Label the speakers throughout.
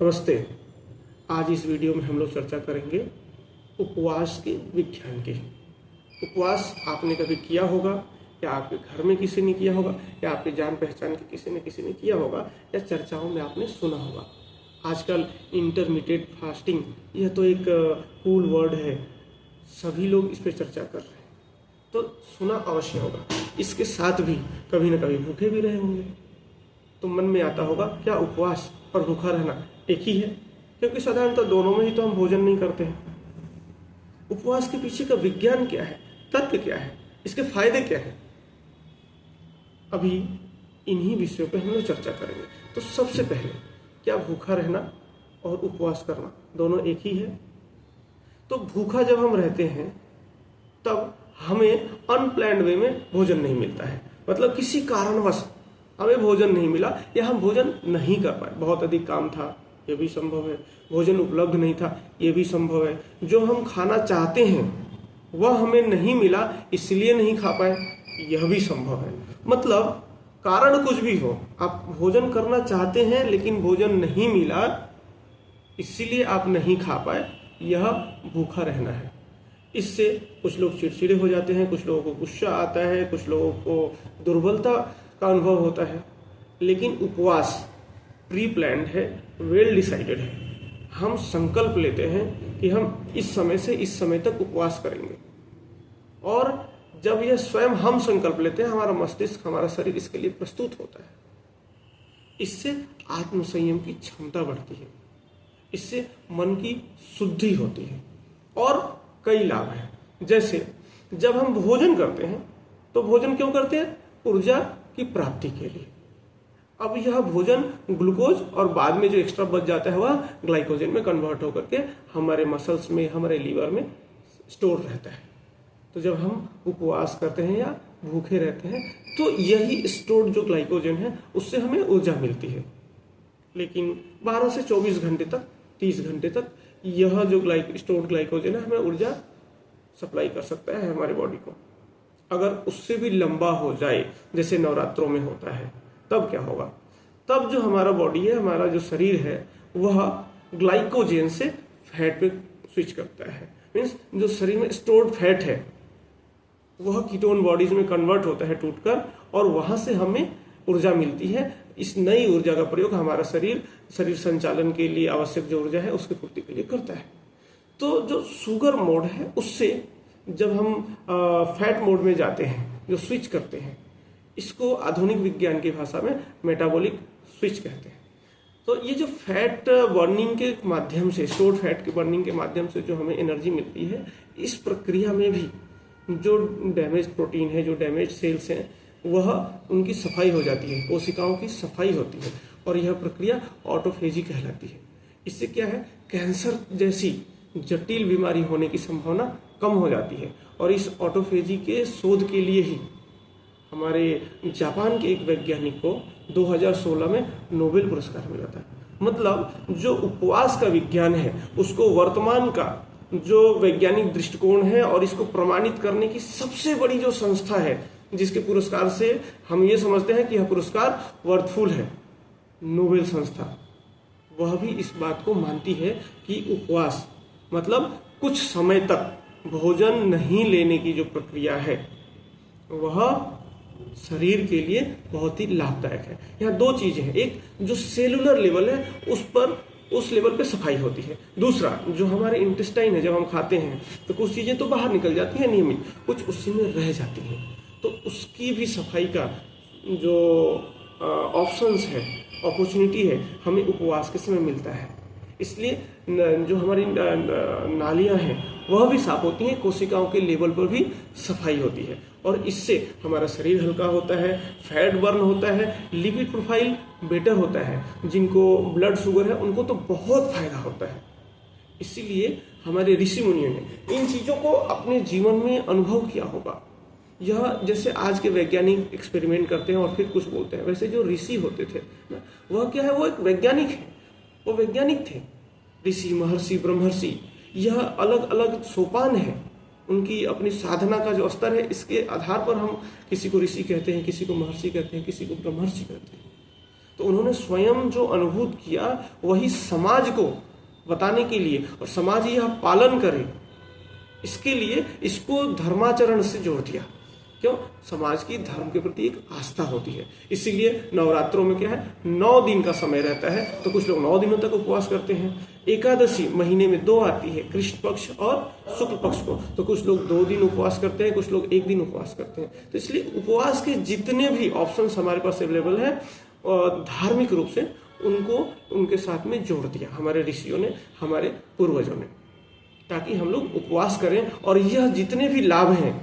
Speaker 1: नमस्ते। आज इस वीडियो में हम लोग चर्चा करेंगे उपवास के विज्ञान की। उपवास आपने कभी किया होगा या आपके घर में किसी ने किया होगा या आपके जान पहचान के किसी ने किया होगा या चर्चाओं में आपने सुना होगा। आजकल इंटरमिटेंट फास्टिंग यह तो एक कूल वर्ड है, सभी लोग इस पर चर्चा कर रहे हैं, तो सुना अवश्य होगा। इसके साथ भी कभी ना कभी भूखे भी रहे होंगे, तो मन में आता होगा क्या उपवास और भूखा रहना एक ही है? क्योंकि साधारणतः दोनों में ही तो हम भोजन नहीं करते हैं। उपवास के पीछे का विज्ञान क्या है, तर्क क्या है, इसके फायदे क्या है, अभी इन्हीं विषयों पर हम लोग चर्चा करेंगे। तो सबसे पहले, क्या भूखा रहना और उपवास करना दोनों एक ही है? तो भूखा जब हम रहते हैं तब हमें अनप्लैन्ड वे में भोजन नहीं मिलता है, मतलब किसी कारणवश हमें भोजन नहीं मिला या हम भोजन नहीं कर पाए। बहुत अधिक काम था, यह भी संभव है। भोजन उपलब्ध नहीं था, यह भी संभव है। जो हम खाना चाहते हैं वह हमें नहीं मिला, इसलिए नहीं खा पाए, यह भी संभव है। मतलब कारण कुछ भी हो, आप भोजन करना चाहते हैं लेकिन भोजन नहीं मिला, इसीलिए आप नहीं खा पाए, यह भूखा रहना है। इससे कुछ लोग चिड़चिड़े हो जाते हैं, कुछ लोगों को गुस्सा आता है, कुछ लोगों को दुर्बलता का अनुभव होता है। लेकिन उपवास प्री प्लान्ड है, वेल डिसाइडेड है। हम संकल्प लेते हैं कि हम इस समय से इस समय तक उपवास करेंगे, और जब यह स्वयं हम संकल्प लेते हैं, हमारा मस्तिष्क, हमारा शरीर इसके लिए प्रस्तुत होता है। इससे आत्मसंयम की क्षमता बढ़ती है, इससे मन की शुद्धि होती है और कई लाभ हैं। जैसे जब हम भोजन करते हैं तो भोजन क्यों करते हैं? ऊर्जा की प्राप्ति के लिए। अब यह भोजन ग्लूकोज और बाद में जो एक्स्ट्रा बच जाता है वह ग्लाइकोजन में कन्वर्ट होकर के हमारे मसल्स में, हमारे लीवर में स्टोर रहता है। तो जब हम उपवास करते हैं या भूखे रहते हैं तो यही स्टोर्ड जो ग्लाइकोजन है उससे हमें ऊर्जा मिलती है। लेकिन 12 से 24 घंटे तक, 30 घंटे तक यह जो स्टोर्ड ग्लाइकोजन है हमें ऊर्जा सप्लाई कर सकता है हमारे बॉडी को। अगर उससे भी लंबा हो जाए, जैसे नवरात्रों में होता है, तब क्या होगा? तब जो हमारा बॉडी है, हमारा जो शरीर है, वह ग्लाइकोजन से फैट पे स्विच करता है। मीन्स जो शरीर में स्टोर्ड फैट है वह कीटोन बॉडीज में कन्वर्ट होता है टूटकर, और वहां से हमें ऊर्जा मिलती है। इस नई ऊर्जा का प्रयोग हमारा शरीर संचालन के लिए आवश्यक जो ऊर्जा है उसकी पूर्ति के लिए करता है। तो जो शुगर मोड है, उससे जब हम फैट मोड में जाते हैं, जो स्विच करते हैं, इसको आधुनिक विज्ञान की भाषा में मेटाबॉलिक स्विच कहते हैं। तो ये जो फैट बर्निंग के माध्यम से, स्टोर्ड फैट की बर्निंग के माध्यम से जो हमें एनर्जी मिलती है, इस प्रक्रिया में भी जो डैमेज प्रोटीन है, जो डैमेज सेल्स हैं, वह उनकी सफाई हो जाती है, कोशिकाओं की सफाई होती है, और यह प्रक्रिया ऑटोफेजी कहलाती है। इससे क्या है, कैंसर जैसी जटिल बीमारी होने की संभावना कम हो जाती है। और इस ऑटोफेजी के शोध के लिए ही हमारे जापान के एक वैज्ञानिक को 2016 में नोबेल पुरस्कार मिला था। मतलब जो उपवास का विज्ञान है उसको वर्तमान का जो वैज्ञानिक दृष्टिकोण है और इसको प्रमाणित करने की सबसे बड़ी जो संस्था है, जिसके पुरस्कार से हम ये समझते हैं कि यह पुरस्कार वर्थफुल है, नोबेल संस्था, वह भी इस बात को मानती है कि उपवास मतलब कुछ समय तक भोजन नहीं लेने की जो प्रक्रिया है वह शरीर के लिए बहुत ही लाभदायक है। यहाँ दो चीजें हैं, एक जो सेलुलर लेवल है उस लेवल पे सफाई होती है। दूसरा, जो हमारे इंटेस्टाइन है, जब हम खाते हैं तो कुछ चीजें तो बाहर निकल जाती हैं नियमित, कुछ उसी में रह जाती हैं, तो उसकी भी सफाई का जो ऑप्शंस है, अपॉर्चुनिटी है, हमें उपवास के समय मिलता है। इसलिए जो हमारी नालियां हैं वह भी साफ होती हैं, कोशिकाओं के लेवल पर भी सफाई होती है, और इससे हमारा शरीर हल्का होता है, फैट बर्न होता है, लिपिड प्रोफाइल बेटर होता है। जिनको ब्लड शुगर है उनको तो बहुत फायदा होता है। इसीलिए हमारे ऋषि मुनियों ने इन चीज़ों को अपने जीवन में अनुभव किया होगा। यह जैसे आज के वैज्ञानिक एक्सपेरिमेंट करते हैं और फिर कुछ बोलते हैं, वैसे जो ऋषि होते थे वह क्या है, वो एक वैज्ञानिक है, वो वैज्ञानिक थे। ऋषि, महर्षि, ब्रह्मर्षि, यह अलग अलग सोपान है, उनकी अपनी साधना का जो स्तर है, इसके आधार पर हम किसी को ऋषि कहते हैं, किसी को महर्षि कहते हैं, किसी को ब्रह्मर्षि कहते हैं। तो उन्होंने स्वयं जो अनुभूत किया वही समाज को बताने के लिए, और समाज यह पालन करे इसके लिए इसको धर्माचरण से जोड़ दिया। क्यों? समाज की धर्म के प्रति एक आस्था होती है। इसीलिए नवरात्रों में क्या है, 9 दिन का समय रहता है, तो कुछ लोग 9 दिनों तक उपवास करते हैं। एकादशी महीने में 2 आती है, कृष्ण पक्ष और शुक्ल पक्ष को, तो कुछ लोग 2 दिन उपवास करते हैं, कुछ लोग 1 दिन उपवास करते हैं। तो इसलिए उपवास के जितने भी ऑप्शंस हमारे पास अवेलेबल है धार्मिक रूप से उनको उनके साथ में जोड़ दिया हमारे ऋषियों ने, हमारे पूर्वजों ने, ताकि हम लोग उपवास करें और यह जितने भी लाभ हैं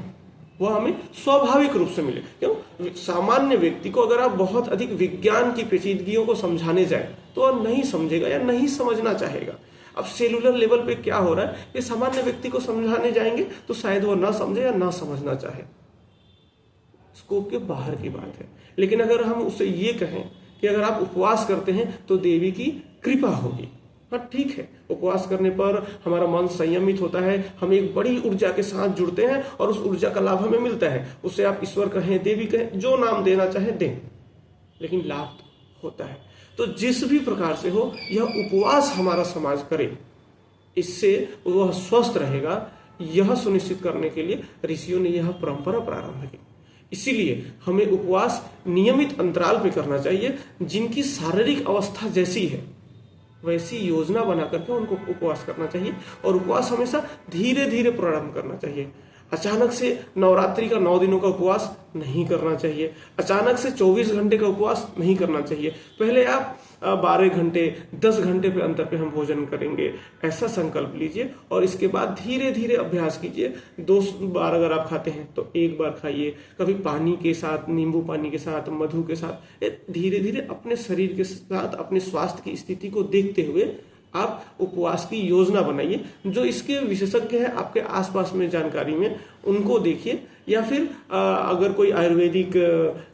Speaker 1: वह हमें स्वाभाविक रूप से मिले। क्यों? सामान्य व्यक्ति को अगर आप बहुत अधिक विज्ञान की पेचीदगियों को समझाने जाए तो वह नहीं समझेगा या नहीं समझना चाहेगा। अब सेलुलर लेवल पे क्या हो रहा है कि सामान्य व्यक्ति को समझाने जाएंगे तो शायद वह ना समझे या ना समझना चाहे, स्कोप के बाहर की बात है। लेकिन अगर हम उससे ये कहें कि अगर आप उपवास करते हैं तो देवी की कृपा होगी, हाँ ठीक है, उपवास करने पर हमारा मन संयमित होता है, हम एक बड़ी ऊर्जा के साथ जुड़ते हैं और उस ऊर्जा का लाभ हमें मिलता है। उससे आप ईश्वर कहें, देवी कहें, जो नाम देना चाहे दें, लेकिन लाभ होता है। तो जिस भी प्रकार से हो यह उपवास हमारा समाज करे, इससे वह स्वस्थ रहेगा, यह सुनिश्चित करने के लिए ऋषियों ने यह परंपरा प्रारंभ की। इसीलिए हमें उपवास नियमित अंतराल पे करना चाहिए। जिनकी शारीरिक अवस्था जैसी है वैसी योजना बना करके उनको उपवास करना चाहिए, और उपवास हमेशा धीरे धीरे प्रारंभ करना चाहिए। अचानक से नवरात्रि का 9 दिनों का उपवास नहीं करना चाहिए, अचानक से 24 घंटे का उपवास नहीं करना चाहिए। पहले आप 12 घंटे 10 घंटे पे अंतर पे हम भोजन करेंगे, ऐसा संकल्प लीजिए, और इसके बाद धीरे धीरे अभ्यास कीजिए। 2 बार अगर आप खाते हैं तो 1 बार खाइए, कभी पानी के साथ, नींबू पानी के साथ, मधु के साथ, धीरे धीरे अपने शरीर के साथ अपने स्वास्थ्य की स्थिति को देखते हुए आप उपवास की योजना बनाइए। जो इसके विशेषज्ञ हैं आपके आसपास में जानकारी में, उनको देखिए, या फिर अगर कोई आयुर्वेदिक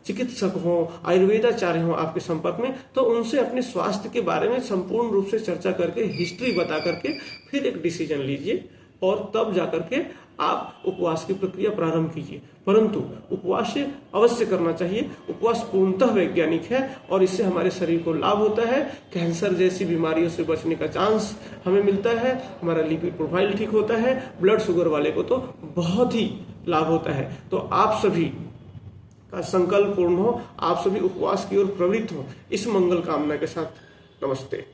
Speaker 1: चिकित्सक हो, आयुर्वेदाचार्य हो आपके संपर्क में, तो उनसे अपने स्वास्थ्य के बारे में संपूर्ण रूप से चर्चा करके, हिस्ट्री बता करके फिर एक डिसीजन लीजिए, और तब जाकर के आप उपवास की प्रक्रिया प्रारंभ कीजिए। परंतु उपवास से अवश्य करना चाहिए। उपवास पूर्णतः वैज्ञानिक है और इससे हमारे शरीर को लाभ होता है। कैंसर जैसी बीमारियों से बचने का चांस हमें मिलता है, हमारा लिपिड प्रोफाइल ठीक होता है, ब्लड शुगर वाले को तो बहुत ही लाभ होता है। तो आप सभी का संकल्प पूर्ण हो, आप सभी उपवास की ओर प्रवृत्त हो, इस मंगल कामना के साथ नमस्ते।